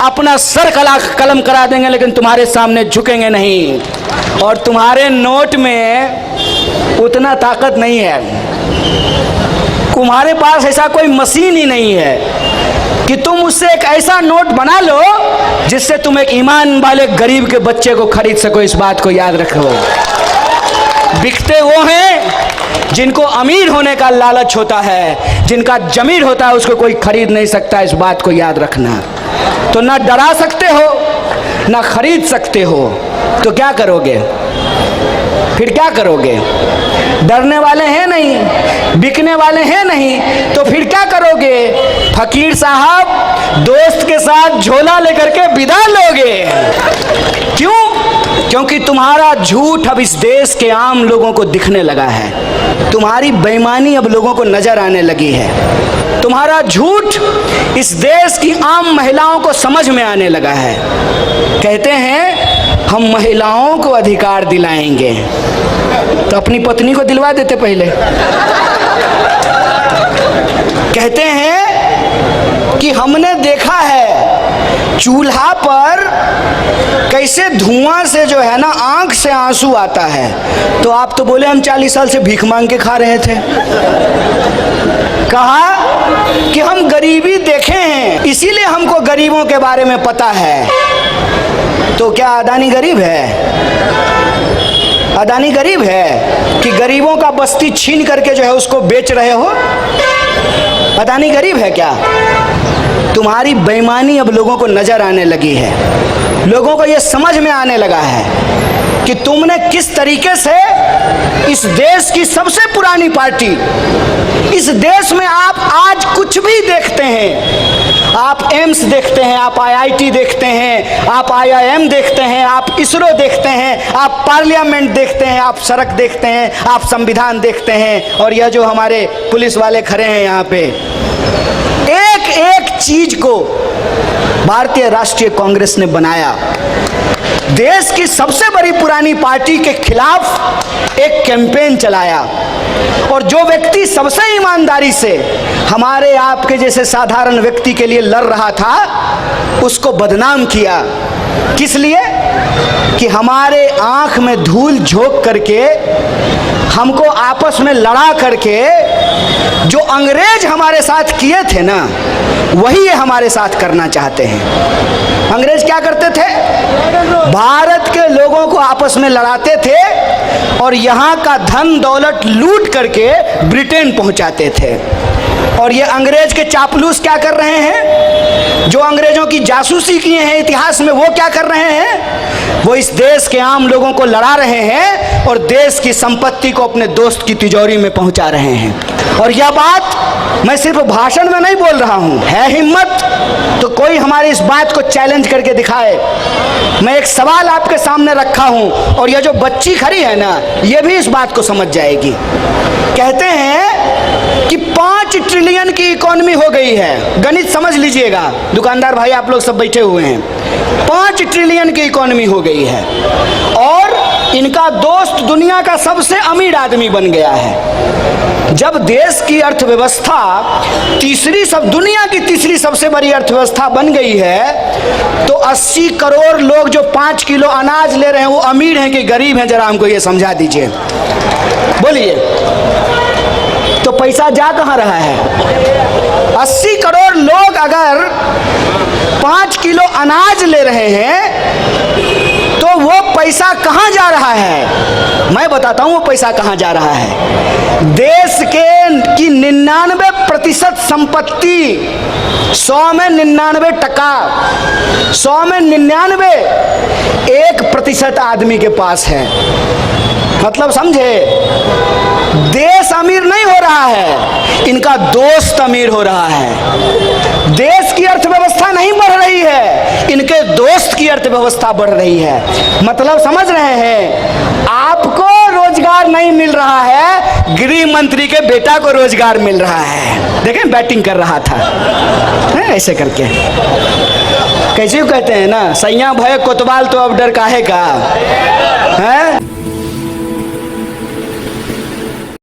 अपना सर कलम करा देंगे, लेकिन तुम्हारे सामने झुकेंगे नहीं। और तुम्हारे नोट में उतना ताकत नहीं है, तुम्हारे पास ऐसा कोई मशीन ही नहीं है कि तुम उससे एक ऐसा नोट बना लो जिससे तुम एक ईमान वाले गरीब के बच्चे को खरीद सको। इस बात को याद रखो। बिकते वो हैं जिनको अमीर होने का लालच होता है, जिनका जमीर होता है उसको कोई खरीद नहीं सकता। इस बात को याद रखना। तो ना डरा सकते हो ना खरीद सकते हो, तो क्या करोगे? फिर क्या करोगे? डरने वाले हैं नहीं, बिकने वाले हैं नहीं, तो फिर क्या करोगे? फकीर साहब दोस्त के साथ झोला लेकर के विदा लोगे। क्यों? क्योंकि तुम्हारा झूठ अब इस देश के आम लोगों को दिखने लगा है, तुम्हारी बेईमानी अब लोगों को नजर आने लगी है, तुम्हारा झूठ इस देश की आम महिलाओं को समझ में आने लगा है। कहते हैं हम महिलाओं को अधिकार दिलाएंगे, तो अपनी पत्नी को दिलवा देते पहले। कहते हैं कि हमने देखा है चूल्हा पर कैसे धुआं से जो है ना आंख से आंसू आता है, तो आप तो बोले हम 40 साल से भीख मांग के खा रहे थे। कहा कि हम गरीबी देखे हैं इसीलिए हमको गरीबों के बारे में पता है। तो क्या अदानी गरीब है? अदानी गरीब है कि गरीबों का बस्ती छीन करके जो है उसको बेच रहे हो? अदानी गरीब है क्या? तुम्हारी बेईमानी अब लोगों को नजर आने लगी है, लोगों को यह समझ में आने लगा है कि तुमने किस तरीके से इस देश की सबसे पुरानी पार्टी, इस देश में आप आज कुछ भी देखते हैं, आप एम्स देखते हैं, आप IIT देखते हैं, आप IIM देखते हैं, आप इसरो देखते हैं, आप पार्लियामेंट देखते हैं, आप सड़क देखते हैं, आप संविधान देखते हैं, और यह जो हमारे पुलिस वाले खड़े हैं यहाँ पे, एक एक चीज को भारतीय राष्ट्रीय कांग्रेस ने बनाया। देश की सबसे बड़ी पुरानी पार्टी के खिलाफ एक कैंपेन चलाया, और जो व्यक्ति सबसे ईमानदारी से हमारे आपके जैसे साधारण व्यक्ति के लिए लड़ रहा था उसको बदनाम किया। किस लिए? कि हमारे आंख में धूल झोंक करके, हमको आपस में लड़ा करके जो अंग्रेज हमारे साथ किए थे ना, वही ये हमारे साथ करना चाहते हैं। अंग्रेज क्या करते थे? भारत के लोगों को आपस में लड़ाते थे और यहाँ का धन दौलत लूट करके ब्रिटेन पहुंचाते थे। और ये अंग्रेज के चापलूस क्या कर रहे हैं? जो अंग्रेजों की जासूसी किए हैं इतिहास में, वो क्या कर रहे हैं? वो इस देश के आम लोगों को लड़ा रहे हैं और देश की संपत्ति को अपने दोस्त की तिजोरी में पहुंचा रहे हैं। और यह बात मैं सिर्फ भाषण में नहीं बोल रहा हूं, है हिम्मत तो कोई हमारी इस बात को चैलेंज करके दिखाए। मैं एक सवाल आपके सामने रखा हूं, और यह जो बच्ची खड़ी है ना, यह भी इस बात को समझ जाएगी। कहते हैं कि 5 ट्रिलियन की इकोनॉमी हो गई है। गणित समझ लीजिएगा, दुकानदार भाई आप लोग सब बैठे हुए हैं। 5 ट्रिलियन की इकोनॉमी हो गई है और इनका दोस्त दुनिया का सबसे अमीर आदमी बन गया है। जब देश की अर्थव्यवस्था दुनिया की तीसरी सबसे बड़ी अर्थव्यवस्था बन गई है, तो 80 करोड़ लोग जो 5 किलो अनाज ले रहे हैं वो अमीर हैं कि गरीब हैं? जरा हमको ये समझा दीजिए, बोलिए। तो पैसा जा कहाँ रहा है? 80 करोड़ लोग अगर 5 किलो अनाज ले रहे हैं तो वो पैसा कहाँ जा रहा है? मैं बताता हूँ वो पैसा कहाँ जा रहा है। देश की 99% संपत्ति, 100 में 99%, 100 में 99 1% आदमी के पास है। मतलब समझे? देश अमीर नहीं हो रहा है, इनका दोस्त अमीर हो रहा है। देश की अर्थव्यवस्था नहीं बढ़ रही है, इनके दोस्त की अर्थव्यवस्था बढ़ रही है। मतलब समझ रहे हैं? आपको रोजगार नहीं मिल रहा है, गृह मंत्री के बेटा को रोजगार मिल रहा है। देखें बैटिंग कर रहा था ऐसे करके। कैसे कहते हैं ना, सैया भय कोतवाल तो अब डर काहे का है।